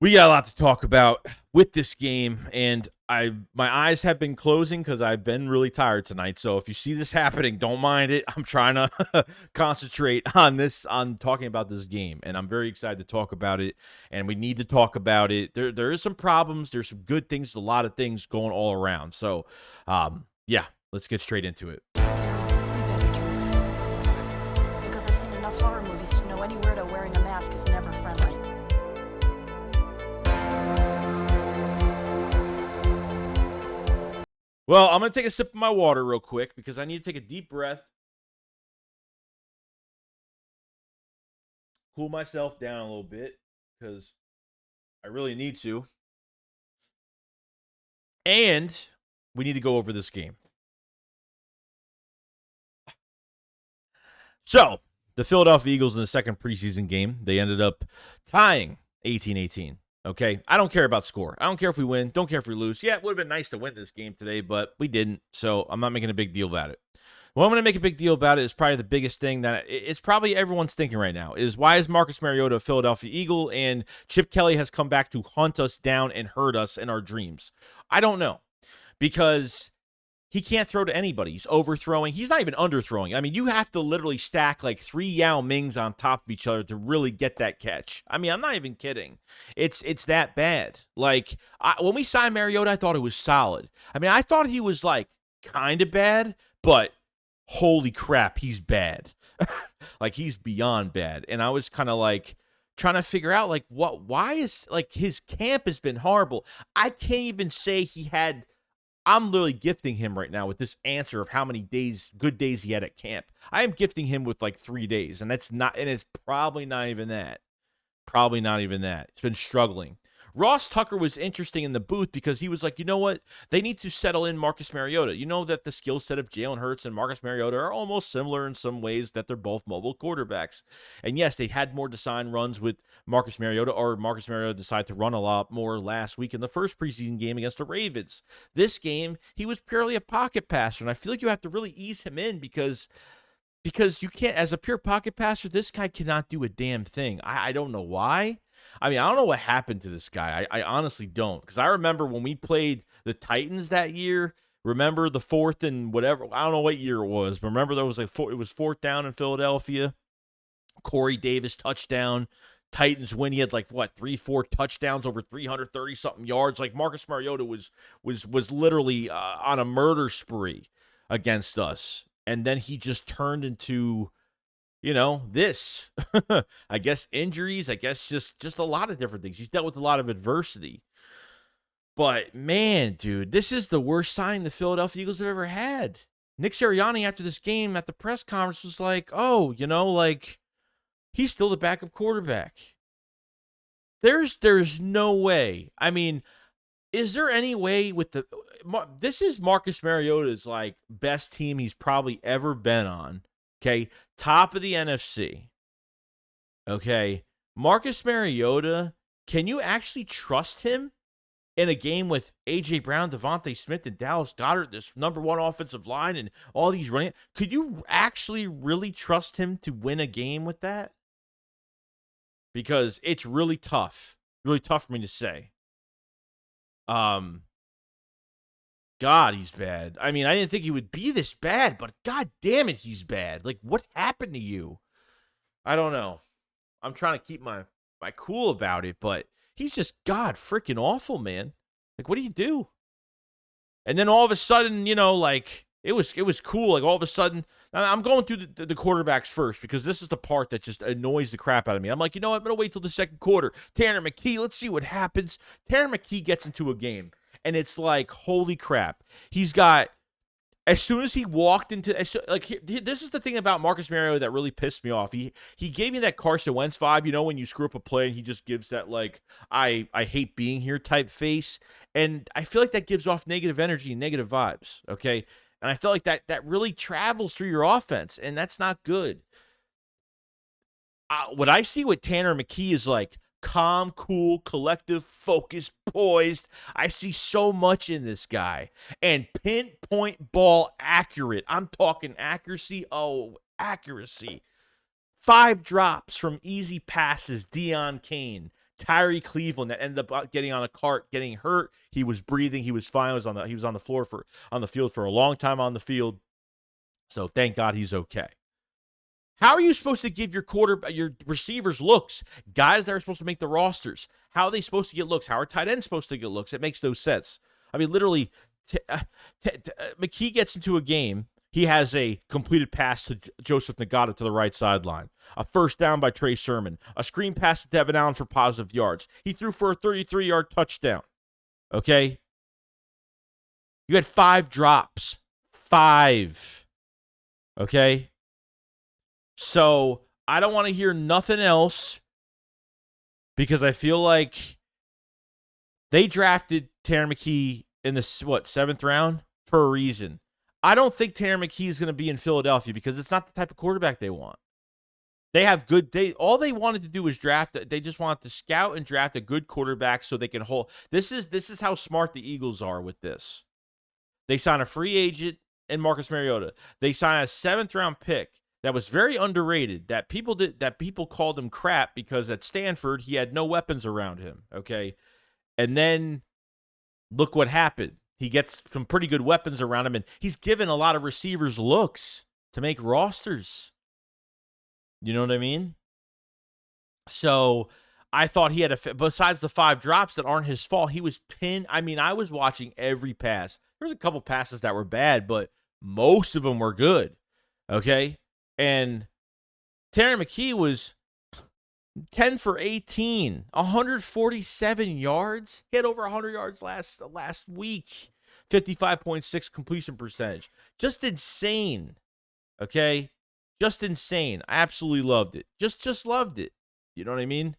We got a lot to talk about with this game, and my eyes have been closing because I've been really tired tonight. So if you see this happening, don't mind it. I'm trying to concentrate on talking about this game, and I'm very excited to talk about it. And we need to talk about it. There is some problems. There's some good things, a lot of things going all around. So, yeah, let's get straight into it. Because I've seen enough horror movies to know any weirdo wearing a mask is never friendly. Well, I'm going to take a sip of my water real quick because I need to take a deep breath, cool myself down a little bit because I really need to. And we need to go over this game. So, the Philadelphia Eagles in the second preseason game, they ended up tying 18-18. Okay, I don't care about score. I don't care if we win. Don't care if we lose. Yeah, it would have been nice to win this game today, but we didn't. So I'm not making a big deal about it. What I'm going to make a big deal about it is probably the biggest thing that it's probably everyone's thinking right now is why is Marcus Mariota a Philadelphia Eagle and Chip Kelly has come back to hunt us down and hurt us in our dreams? I don't know, because he can't throw to anybody. He's overthrowing. He's not even underthrowing. I mean, you have to literally stack like 3 Yao Mings on top of each other to really get that catch. I mean, I'm not even kidding. It's that bad. Like, when we signed Mariota, I thought it was solid. I mean, I thought he was like kind of bad, but holy crap, he's bad. Like, he's beyond bad. And I was kind of like trying to figure out like why is like his camp has been horrible. I can't even say he had. I'm literally gifting him right now with this answer of how many good days he had at camp. I am gifting him with like 3 days, and it's probably not even that. Probably not even that. He's been struggling. Ross Tucker was interesting in the booth because he was like, you know what? They need to settle in Marcus Mariota. You know that the skill set of Jalen Hurts and Marcus Mariota are almost similar in some ways, that they're both mobile quarterbacks. And yes, they had more design runs with Marcus Mariota, or Marcus Mariota decided to run a lot more last week in the first preseason game against the Ravens. This game, he was purely a pocket passer, and I feel like you have to really ease him in because you can't, as a pure pocket passer, this guy cannot do a damn thing. I don't know why. I mean, I don't know what happened to this guy. I honestly don't. Because I remember when we played the Titans that year, remember the fourth and whatever, I don't know what year it was, but remember there was it was 4th down in Philadelphia. Corey Davis touchdown. Titans win. He had like what, 3-4 touchdowns over 330 something yards. Like Marcus Mariota was literally on a murder spree against us. And then he just turned into, this. I guess injuries, I guess just a lot of different things. He's dealt with a lot of adversity. But, man, dude, this is the worst signing the Philadelphia Eagles have ever had. Nick Sirianni, after this game at the press conference, was like, oh, like, he's still the backup quarterback. There's no way. I mean, is there any way with this is Marcus Mariota's like best team he's probably ever been on. Okay. Top of the NFC. Okay. Marcus Mariota, can you actually trust him in a game with A.J. Brown, Devontae Smith, and Dallas Goedert, this #1 offensive line, and all these running? Could you actually really trust him to win a game with that? Because it's really tough for me to say. God, he's bad. I mean, I didn't think he would be this bad, but God damn it, he's bad. Like, what happened to you? I don't know. I'm trying to keep my cool about it, but he's just God freaking awful, man. Like, what do you do? And then all of a sudden, like, it was cool. Like, all of a sudden, I'm going through the quarterbacks first because this is the part that just annoys the crap out of me. I'm like, you know what? I'm going to wait till the second quarter. Tanner McKee, let's see what happens. Tanner McKee gets into a game, and it's like, holy crap. He's got, as soon as he walked into, this is the thing about Marcus Mariota that really pissed me off. He gave me that Carson Wentz vibe, when you screw up a play and he just gives that, like, I hate being here type face. And I feel like that gives off negative energy and negative vibes, okay? And I feel like that really travels through your offense, and that's not good. What I see with Tanner McKee is like calm, cool, collective, focused, poised. I see so much in this guy. And pinpoint ball accurate. I'm talking accuracy. Oh, accuracy. 5 drops from easy passes, Deion Kane. Tyree Cleveland that ended up getting on a cart, getting hurt. He was breathing. He was fine. He was on the field for a long time on the field. So thank God he's okay. How are you supposed to give your receivers looks? Guys that are supposed to make the rosters. How are they supposed to get looks? How are tight ends supposed to get looks? It makes no sense. I mean, literally, McKee gets into a game. He has a completed pass to Joseph Ngata to the right sideline. A first down by Trey Sermon. A screen pass to Devin Allen for positive yards. He threw for a 33-yard touchdown. Okay? You had 5 drops. 5. Okay? So, I don't want to hear nothing else because I feel like they drafted Tanner McKee in the, 7th round for a reason. I don't think Tanner McKee is going to be in Philadelphia because it's not the type of quarterback they want. They have all they wanted to do was draft. They just wanted to scout and draft a good quarterback so they can hold. This is how smart the Eagles are with this. They sign a free agent in Marcus Mariota. They sign a 7th round pick that was very underrated. That people called him crap because at Stanford he had no weapons around him. Okay, and then look what happened. He gets some pretty good weapons around him, and he's given a lot of receivers looks to make rosters. You know what I mean? So I thought he had besides the 5 drops that aren't his fault, he was pinned. I mean, I was watching every pass. There was a couple passes that were bad, but most of them were good. Okay? And Tanner McKee was 10 for 18, 147 yards. He had over 100 yards last week. 55.6 completion percentage. Just insane. Okay? Just insane. I absolutely loved it. Just loved it. You know what I mean?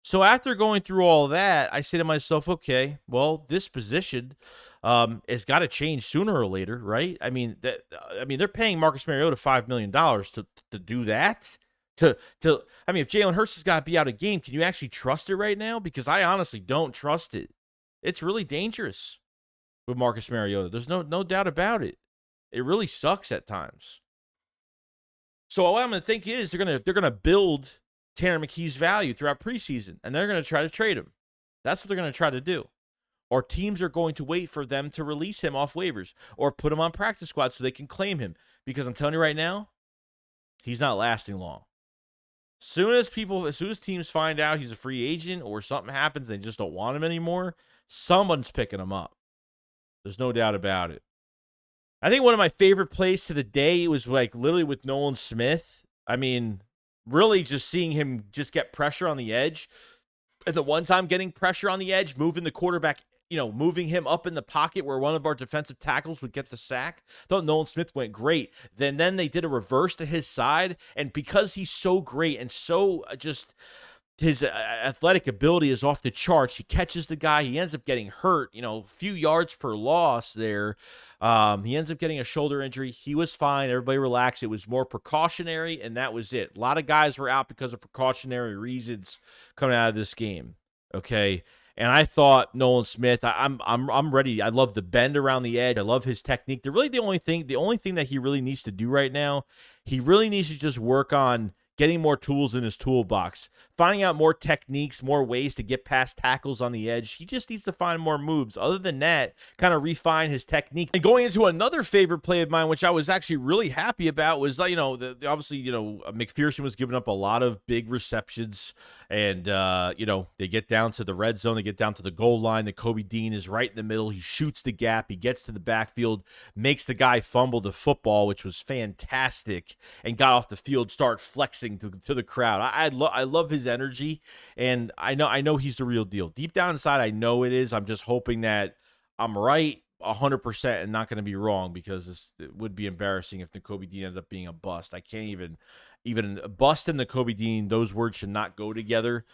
So after going through all that, I say to myself, okay, well, this position has got to change sooner or later, right? I mean, they're paying Marcus Mariota $5 million to do that. If Jalen Hurts has got to be out of game, can you actually trust it right now? Because I honestly don't trust it. It's really dangerous with Marcus Mariota. There's no doubt about it. It really sucks at times. So what I'm going to think is they're going to build Tanner McKee's value throughout preseason, and they're going to try to trade him. That's what they're going to try to do. Or teams are going to wait for them to release him off waivers or put him on practice squad so they can claim him. Because I'm telling you right now, he's not lasting long. As soon as teams find out he's a free agent or something happens, they just don't want him anymore, someone's picking him up. There's no doubt about it. I think one of my favorite plays to the day was like literally with Nolan Smith. I mean, really just seeing him just get pressure on the edge. And the one time getting pressure on the edge, moving the quarterback, moving him up in the pocket where one of our defensive tackles would get the sack. I thought Nolan Smith went great. Then they did a reverse to his side. And because he's so great and so just his athletic ability is off the charts, he catches the guy. He ends up getting hurt, a few yards per loss there. He ends up getting a shoulder injury. He was fine. Everybody relaxed. It was more precautionary, and that was it. A lot of guys were out because of precautionary reasons coming out of this game. Okay. And I thought Nolan Smith, I'm ready. I love the bend around the edge. I love his technique. The only thing that he really needs to do right now, he really needs to just work on getting more tools in his toolbox, finding out more techniques, more ways to get past tackles on the edge. He just needs to find more moves. Other than that, kind of refine his technique. And going into another favorite play of mine, which I was actually really happy about, was, obviously, McPherson was giving up a lot of big receptions. And, they get down to the red zone. They get down to the goal line. The Kobe Dean is right in the middle. He shoots the gap. He gets to the backfield, makes the guy fumble the football, which was fantastic, and got off the field, start flexing to the crowd. I love his energy, and I know he's the real deal. Deep down inside, I know it is. I'm just hoping that I'm right 100% and not going to be wrong, because it would be embarrassing if the Kobe Dean ended up being a bust. I can't even bust and the Kobe Dean, those words should not go together.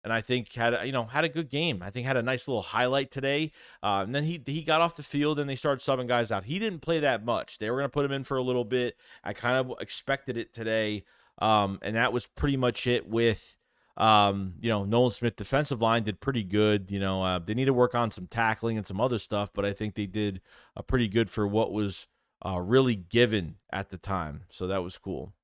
And I think had a good game. I think had a nice little highlight today. And then he got off the field and they started subbing guys out. He didn't play that much. They were going to put him in for a little bit. I kind of expected it today. And that was pretty much it with, Nolan Smith. Defensive line did pretty good. They need to work on some tackling and some other stuff, but I think they did pretty good for what was really given at the time. So that was cool.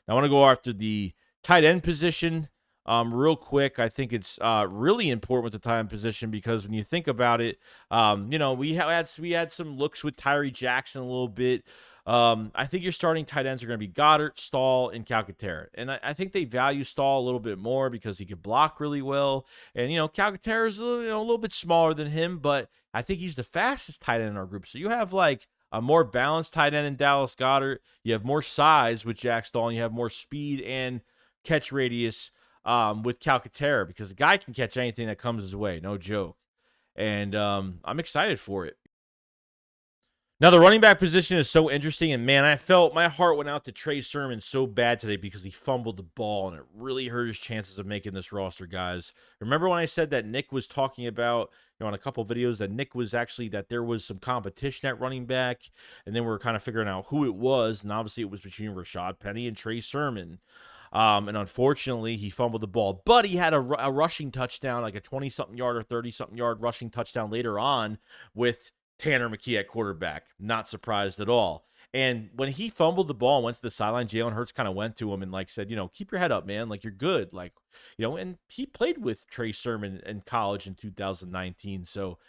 Now I want to go after the tight end position. Real quick, I think it's really important with the tight end position because when you think about it, you know, we had some looks with Tyree Jackson a little bit. I think your starting tight ends are going to be Goddard, Stahl, and Calcaterra. And I think they value Stahl a little bit more because he could block really well. And, you know, Calcaterra is a little bit smaller than him, but I think he's the fastest tight end in our group. So you have like a more balanced tight end in Dallas Goddard. You have more size with Jack Stahl, and you have more speed and catch radius with Calcaterra because the guy can catch anything that comes his way. No joke. And I'm excited for it. Now, the running back position is so interesting, and man, I felt my heart went out to Trey Sermon so bad today because he fumbled the ball, and it really hurt his chances of making this roster, guys. Remember when I said that Nick was talking about, you know, on a couple of videos that Nick was actually, that there was some competition at running back, and then we were kind of figuring out who it was, and obviously it was between Rashad Penny and Trey Sermon. And unfortunately, he fumbled the ball, but he had a rushing touchdown, like a 20-something yard or 30-something yard rushing touchdown later on with Tanner McKee at quarterback. Not surprised at all. And when he fumbled the ball and went to the sideline, Jalen Hurts kind of went to him and like said, you know, keep your head up, man. Like, you're good. Like, you know, and he played with Trey Sermon in college in 2019. So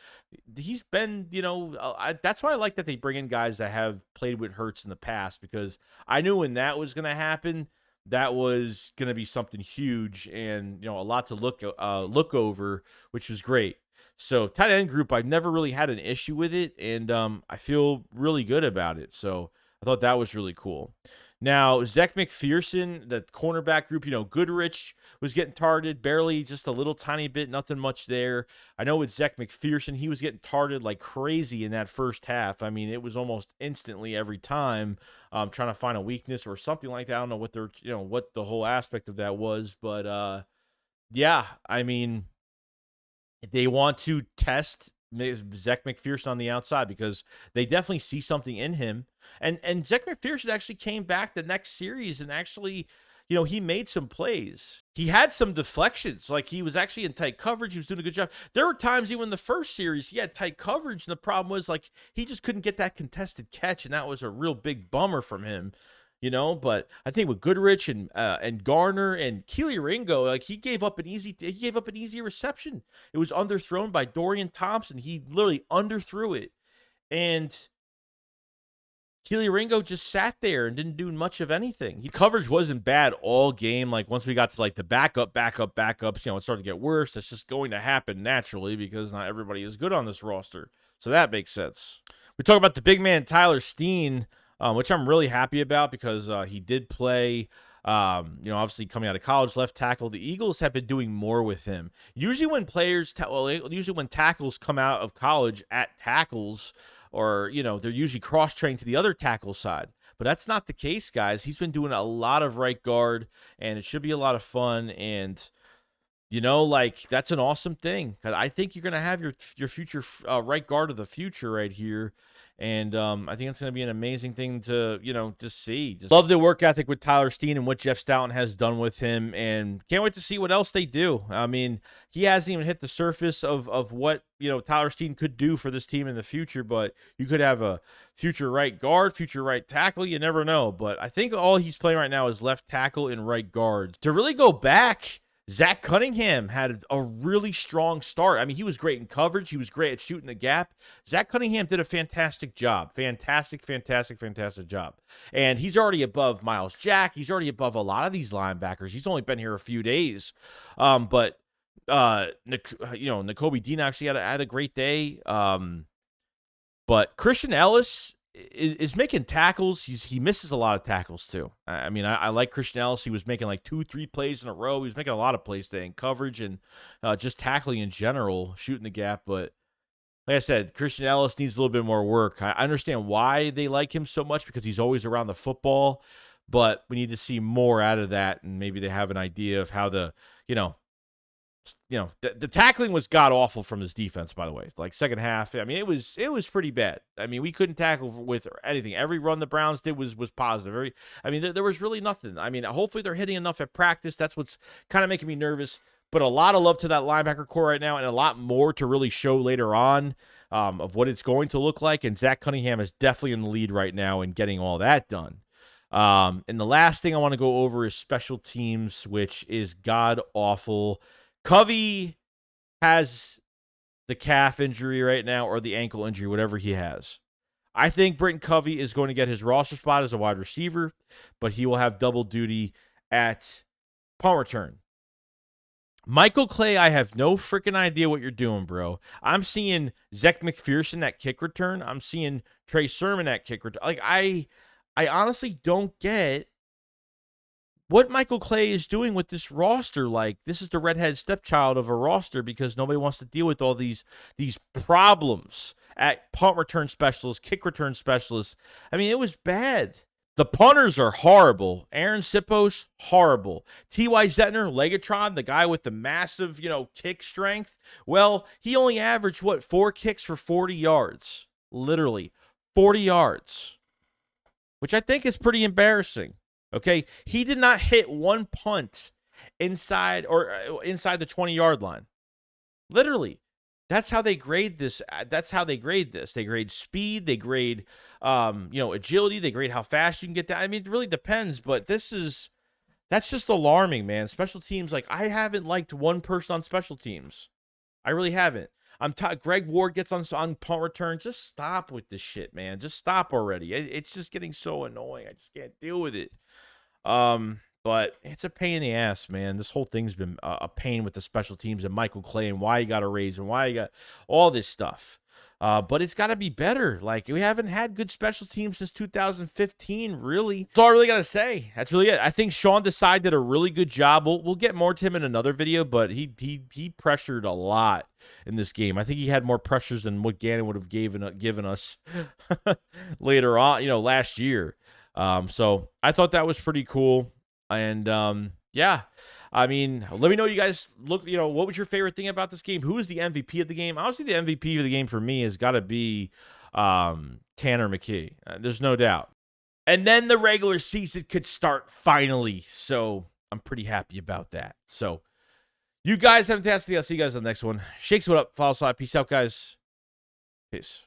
he's been, you know, that's why I like that they bring in guys that have played with Hurts in the past, because I knew when that was going to happen, that was going to be something huge and, you know, a lot to look over, which was great. So tight end group, I've never really had an issue with it, and I feel really good about it. So I thought that was really cool. Now, Zech McPherson, the cornerback group, you know, Goodrich was getting targeted, barely, just a little tiny bit, nothing much there. I know with Zech McPherson, he was getting targeted like crazy in that first half. I mean, it was almost instantly every time, trying to find a weakness or something like that. I don't know what they're, you know, what the whole aspect of that was, but yeah, I mean, they want to test Zech McPherson on the outside because they definitely see something in him. And Zech McPherson actually came back the next series and actually, you know, he made some plays. He had some deflections. Like, he was actually in tight coverage. He was doing a good job. There were times, even in the first series, he had tight coverage, and the problem was, like, he just couldn't get that contested catch, and that was a real big bummer from him. You know, but I think with Goodrich and Garner and Keely Ringo, like, he gave up an easy reception. It was underthrown by Dorian Thompson. He literally underthrew it, and Keely Ringo just sat there and didn't do much of anything. Coverage wasn't bad all game. Like, once we got to like the backups, you know, it started to get worse. That's just going to happen naturally because not everybody is good on this roster. So that makes sense. We talk about the big man TylersTeen, which I'm really happy about because he did play, you know, obviously coming out of college, left tackle. The Eagles have been doing more with him. Usually when usually when tackles come out of college at tackles, or, you know, they're usually cross-trained to the other tackle side. But that's not the case, guys. He's been doing a lot of right guard, and it should be a lot of fun. And, you know, like, that's an awesome thing. I think you're going to have your future right guard of the future right here. And I think it's going to be an amazing thing to, you know, to see. Just love the work ethic with TylersTeen and what Jeff Stoughton has done with him, and can't wait to see what else they do. I mean, he hasn't even hit the surface of what, you know, TylersTeen could do for this team in the future, but you could have a future right guard, future right tackle. You never know. But I think all he's playing right now is left tackle and right guard. To really go back, Zach Cunningham had a really strong start. I mean, he was great in coverage. He was great at shooting the gap. Zach Cunningham did a fantastic job. Fantastic job. And he's already above Miles Jack. He's already above a lot of these linebackers. He's only been here a few days. But you know, Nakobe Dean actually had a great day. But Christian Ellis is making tackles. He misses a lot of tackles too. I mean, I like Christian Ellis. He was making like 2-3 plays in a row. He was making a lot of plays today in coverage and just tackling in general, shooting the gap. But like I said, Christian Ellis needs a little bit more work. I understand why they like him so much because he's always around the football, but we need to see more out of that, and maybe they have an idea of how the tackling was god awful from this defense, by the way. Like, second half, I mean, it was pretty bad. I mean, we couldn't tackle with anything. Every run the Browns did was positive. There was really nothing. I mean, hopefully they're hitting enough at practice. That's what's kind of making me nervous. But a lot of love to that linebacker core right now, and a lot more to really show later on of what it's going to look like. And Zach Cunningham is definitely in the lead right now in getting all that done. And the last thing I want to go over is special teams, which is god awful. Covey has the calf injury right now, or the ankle injury, whatever he has. I think Britton Covey is going to get his roster spot as a wide receiver, but he will have double duty at punt return. Michael Clay, I have no freaking idea what you're doing, bro. I'm seeing Zach McPherson at kick return. I'm seeing Trey Sermon at kick return. Like, I honestly don't get what Michael Clay is doing with this roster. Like, this is the redhead stepchild of a roster because nobody wants to deal with all these problems at punt return specialists, kick return specialists. I mean, it was bad. The punters are horrible. Aaron Sipos, horrible. T.Y. Zettner, Legatron, the guy with the massive, kick strength. Well, he only averaged, 4 kicks for 40 yards. Literally, 40 yards. Which I think is pretty embarrassing. Okay? He did not hit one punt inside the 20-yard line. Literally. That's how they grade this. They grade speed. They grade, agility. They grade how fast you can get down. I mean, it really depends, but that's just alarming, man. Special teams, like, I haven't liked one person on special teams. I really haven't. Greg Ward gets on punt return. Just stop with this shit, man. Just stop already. It's just getting so annoying. I just can't deal with it. But it's a pain in the ass, man. This whole thing's been a pain with the special teams and Michael Clay and why he got a raise and why he got all this stuff. But it's got to be better. Like, we haven't had good special teams since 2015, really. That's all I really got to say. That's really it. I think Sean Desai did a really good job. We'll get more to him in another video, but he pressured a lot in this game. I think he had more pressures than what Gannon would have given us later on, last year. So I thought that was pretty cool. And, yeah, I mean, let me know you guys what was your favorite thing about this game? Who is the MVP of the game? Honestly, the MVP of the game for me has got to be Tanner McKee. There's no doubt. And then the regular season could start finally. So I'm pretty happy about that. So you guys have a fantastic day. I'll see you guys on the next one. Shakes, what up? Follow slide. Peace out, guys. Peace.